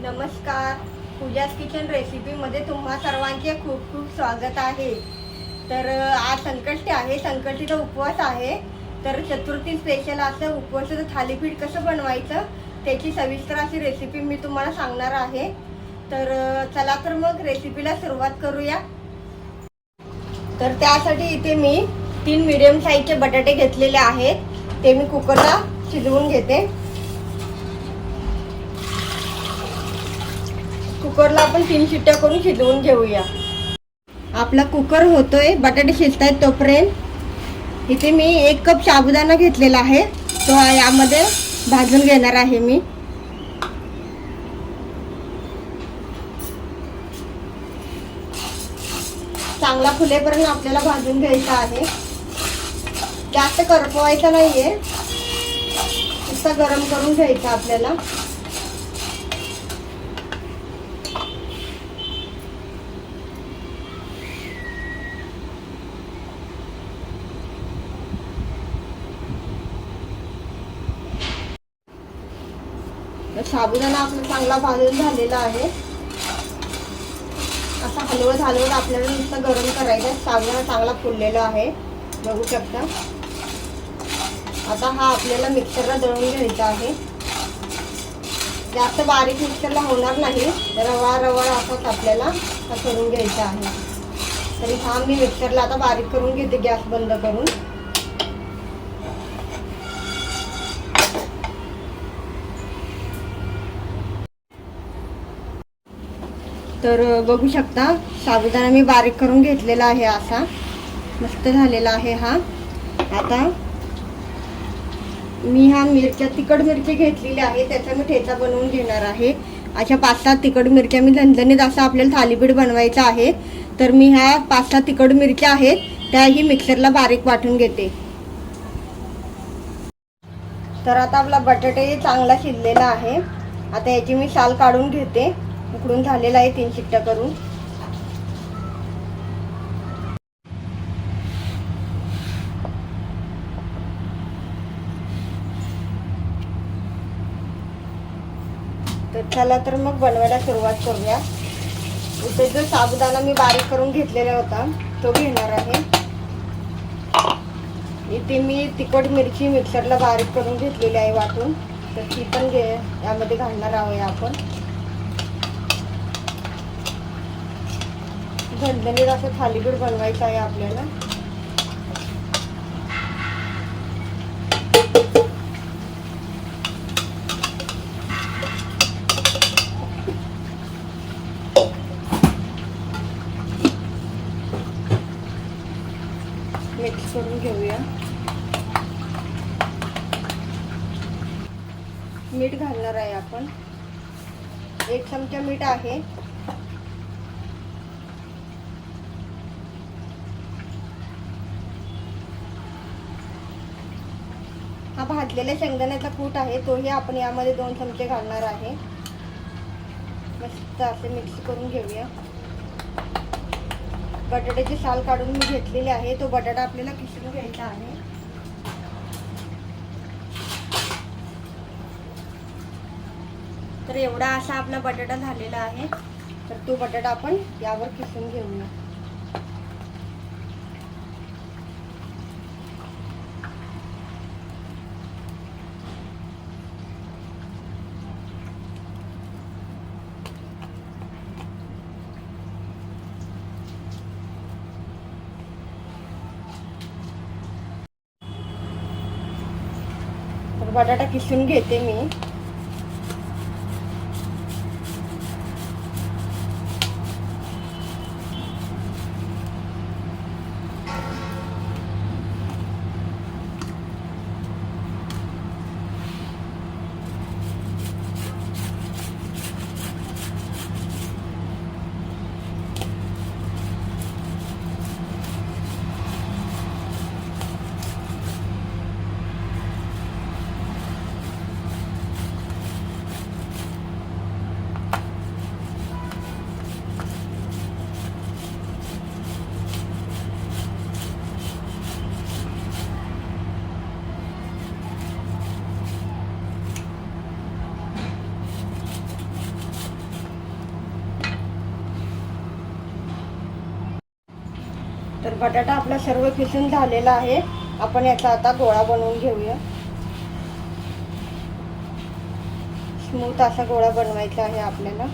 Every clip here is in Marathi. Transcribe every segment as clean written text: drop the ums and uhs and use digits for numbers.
नमस्कार. पूजाज किचन रेसिपीमध्ये तुम्हा सर्वांचे खूप खूप स्वागत आहे. तर आज संकष्टी आहे, संकष्टीचा उपवास आहे. तर चतुर्थी स्पेशल असं उपवासाचं थालीपीठ कसं बनवायचं त्याची सविस्तर अशी रेसिपी मी तुम्हाला सांगणार आहे. तर चला तर मग रेसिपीला सुरुवात करूया. तर त्यासाठी इथे मी 3 मीडियम साईजचे बटाटे घेतलेले आहेत. ते मी कुकरला शिजवून घेते. कुकरला आपण 3 शिट्ट्या करून शिजवून घेऊया. आपला कुकर होतोय, बटाटे शिजतायत तोपर्यंत इथे मी 1 कप साबुदाणा घेतलेला आहे, तो यामध्ये भाजून घेणार आहे मी. चांगला फुलेपर्यंत आपल्याला भाजून घ्यायचा आहे. जास्त करपवायचा नाहीये, नुसता गरम करून घ्यायचा आपल्याला. साबुदाणा आपला चांगला भाजून झालेला आहे. असा हलवत हलवत आपल्याला नुसतं गरम करायचं. साबुदाणा चांगला फुललेला आहे, बघू शकता. आता हा आपल्याला मिक्सरला दळून घ्यायचा आहे. जास्त बारीक मिक्सरला होणार नाही, रवा रवा असाच आपल्याला हा करून घ्यायचा आहे. तरी हा मी मिक्सरला आता बारीक करून घेते, गॅस बंद करून. तर बघू शकता साबुदाणा मी बारीक करून घेतलेला आहे, असा मस्त झालेला आहे हा. आता मी हा तिखट मिरची घेतलेली आहे, त्याचा मी ठेचा बनवून घेणार आहे. अशा 5-7 तिखट मिरच्या मी झणझणीत असं आपल्याला थालीपीठ बनवायचं आहे. तर मी ह्या 5-6 तिखट मिरच्या आहेत त्याही मिक्सरला बारीक वाटून घेते. तर आता आपला बटाटे चांगला शिजलेला आहे. आता याची मी साल काढून घेते. उकडून झालेला आहे 3 शिट्ट्या करून. तर चला तर मग बनवायला सुरुवात करूया. इथे जो साबुदाणा मी बारीक करून घेतलेला होता तो घेणार आहे. इथे मी तिखट मिरची मिक्सरला बारीक करून घेतलेली आहे वाटून, तर ती पण यामध्ये घालणार आहोत आपण. झणझणीत असं थालीपीठ बनवायचं आहे आपल्याला. मिक्स करून घेऊया. मीठ घालणार आहे आपण. 1 चमचा मीठ आहे. हा भाजलेल्या शेंगदाण्याचा कूट आहे, तोही आपण यामध्ये 2 चमचे घालणार आहे. मस्त असे मिक्स करून घेऊया. बटाट्याची साल काढून मी घेतलेली आहे, तो बटाटा आपल्याला किसून घ्यायचा आहे. तर एवढा असा आपला बटाटा झालेला आहे. तर तो बटाटा आपण यावर किसून घेऊया. बटाटा किसून घेते मी. बटाटा आपला सर्व किसून झालेला आहे. आपण याचा आता गोळा बनवून घेऊया. स्मूथ असा गोळा बनवायचा आहे आपल्याला.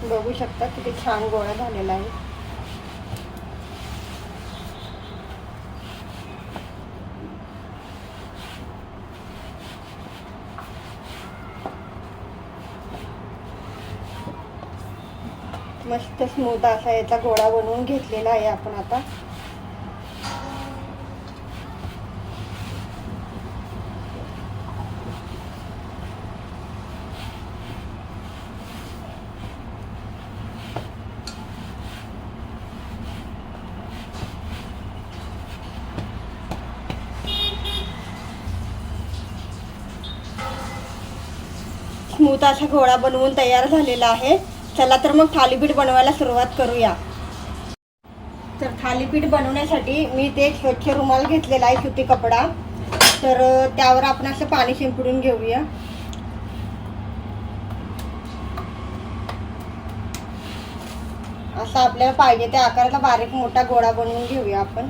बघू शकता किती छान गोळा झालेला आहे. मस्त स्मूथ असा याचा गोळा बनवून घेतलेला आहे आपण आता. स्मूथ असा गोळा बनवून तयार झालेला आहे. चला तर मग थालीपीठ बनवायला सुरुवात करूया. तर थालीपीठ बनवण्यासाठी मी ते स्वच्छ रुमाल घेतलेला आहे, सुती कपडा. तर त्यावर आपण असं पाणी शिंपडून घेऊया. असा आपल्याला पाहिजे त्या आकाराचा बारीक मोठा गोळा बनवून घेऊया आपण.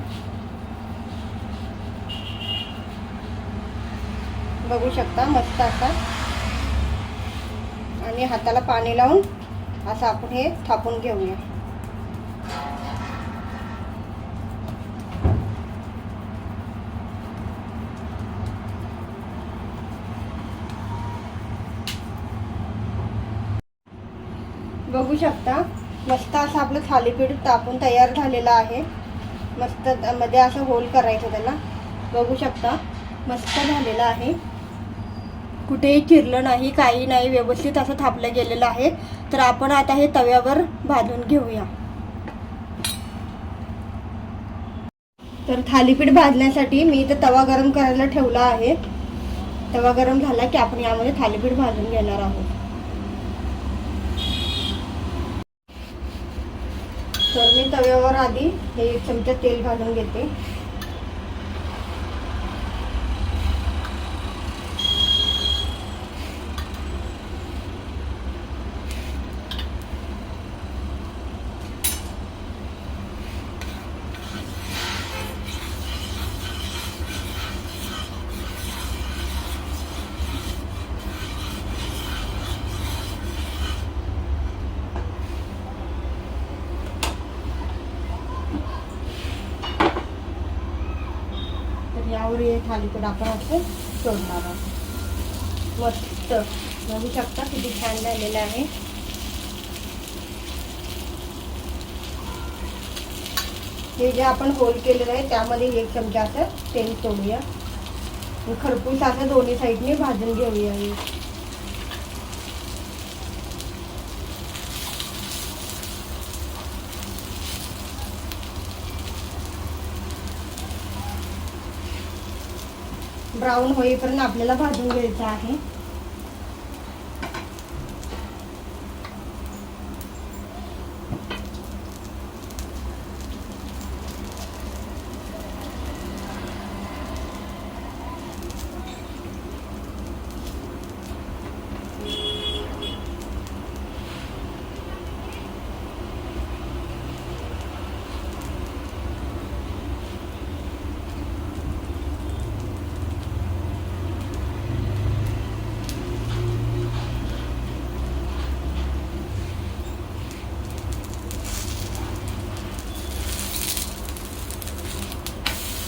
बघू शकता मस्त असा. आणि हाताला पाणी लावून असं आपण हे थापून घेऊया. बघू शकता मस्त असं आपलं थालीपीठ तापून तयार झालेलं आहे. मस्त मध्ये असं होल करायचं त्याला. बघू शकता मस्त झालेलं आहे. कुठेही चिरलं नाही, काही नाही, व्यवस्थित असं थापलं गेलेलं आहे. तर आपण आता हे तव्यावर भाजून घेऊया. तर थालीपीठ भाजण्यासाठी मी इथं तवा गरम करायला ठेवला आहे. तवा गरम झाला की आपण यामध्ये थालीपीठ भाजून घेणार आहोत. तर मी तव्यावर आधी हे 1 चमचा तेल घालून घेते. यावर हे थालीपीठ आपण असं सोडणार आहोत. मस्त बघू शकता किती छान झालेलं आहे. हे जे आपण होल केलेलं आहे त्यामध्ये 1 चमचा असं तेल सोडूया. खरपूस असं दोन्ही साईडने भाजून घेऊया. ब्राऊन होईपर्यंत आपल्याला भाजून घ्यायचं आहे.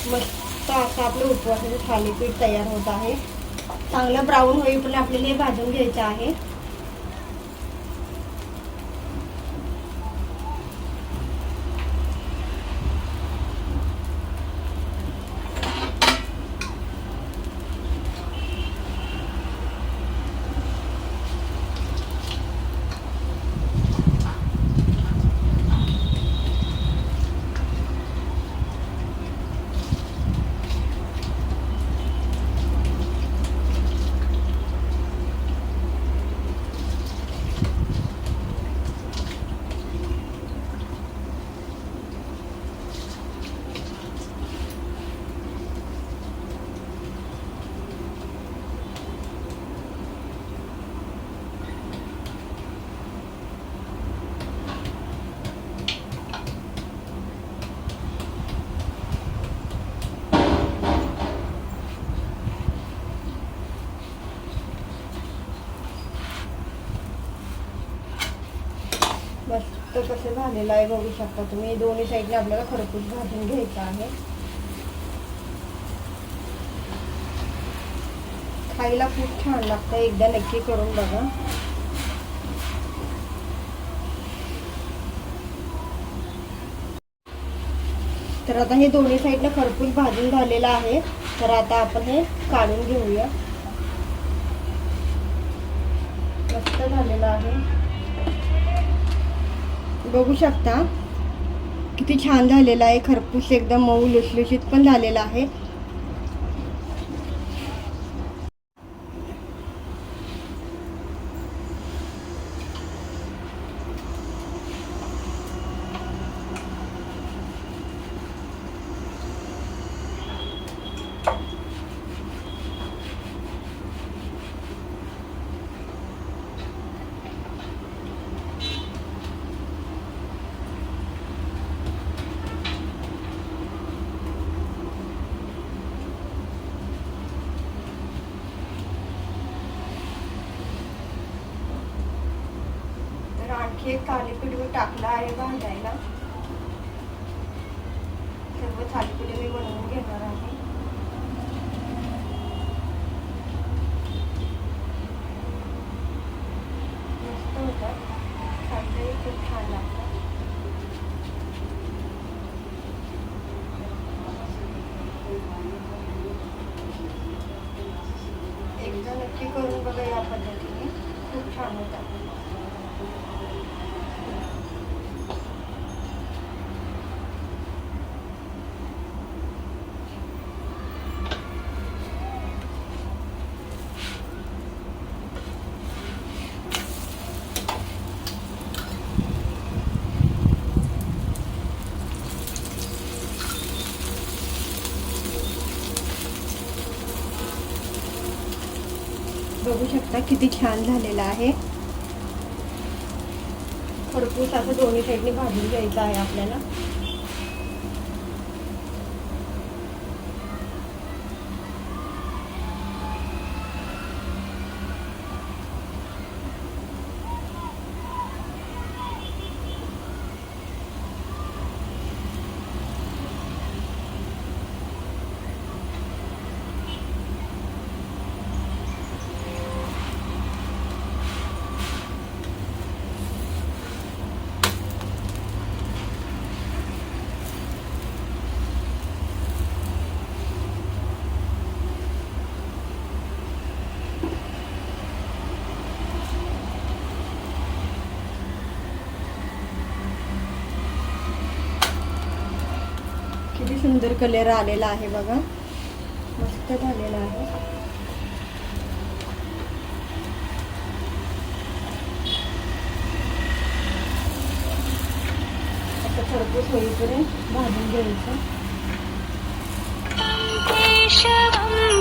मस्त असं आपलं उपवासाचं थालीपीठ तयार होत आहे. चांगलं ब्राऊन होईपर्यंत आपल्याला हे भाजून घ्यायचं आहे. मस्त कसं झालेलं आहे बघू शकता तुम्ही. दोन्ही साईडने आपल्याला खरपूस भाजून घ्यायचं आहे. खायला खूप छान लागतं, एकदा नक्की करून बघा. तर आता हे दोन्ही साईडने खरपूस भाजून झालेलं आहे. तर आता आपण हे काढून घेऊया. मस्त झालेलं आहे बघू शकता. किती छान झालेलं आहे, खरपूस एकदम मऊ लुसलुशीत पण झालेला आहे. आणखी एक थालीपीठ मी टाकलं आहे भाजायला. सर्व थालीपीठ मी बनवून घेणार आहे. मस्त होतात, खायलाही खूप छान लागतात. एकदा नक्की करून बघा, या पद्धतीने खूप छान होतात. बघू शकता किती छान झालेला आहे. खरपूस असं दोन्ही साईडने भाजून घ्यायचं आहे आपल्याला. किती सुंदर कलर आलेला आहे बघा, मस्त झालेला आहे. आता खरपूस होईपर्यंत भाजून घ्यायचं.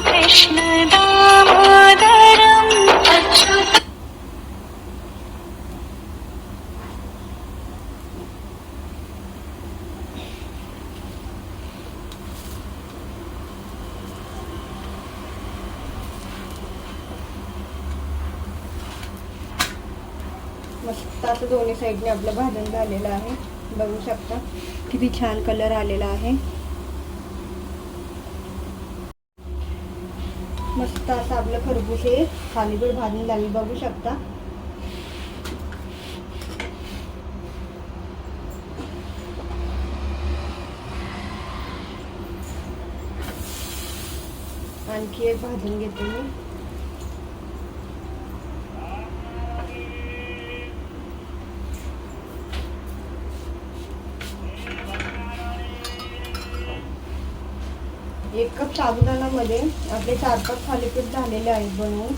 कृष्ण दामोदरम अच्युत. मस्त असं दोन्ही साईडने आपलं भाजून झालेलं आहे. बघू शकता किती छान कलर आलेला आहे. मस्त असं आपलं खरपूस हे थालीपीठ भाजून झाले बघू शकता. आणखी एक भाजून घेते मी. एक कप साबुदाण्यामध्ये आपले 4-5 थालीपीठ झालेले आहेत बनवून.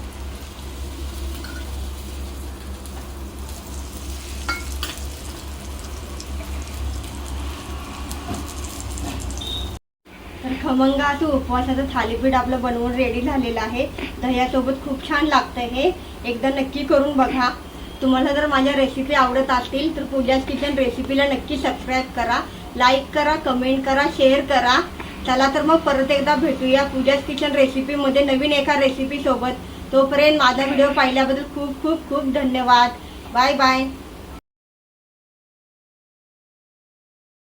तर खमंग असं उपवासाचं थालीपीठ आपलं बनवून रेडी झालेलं आहे. दह्यासोबत खूप छान लागतं हे. एकदा नक्की करून बघा. तुम्हाला जर माझ्या रेसिपी आवडत असतील तर पूजाज किचन रेसिपीला नक्की सबस्क्राईब करा, लाईक करा, कमेंट करा, शेअर करा. चला तर मग परत एकदा भेटूया पूजाज किचन रेसिपीमध्ये नवीन एका रेसिपी सोबत. तोपर्यंत माझा व्हिडिओ पाहिल्याबद्दल खूप खूप खूप धन्यवाद. Bye bye.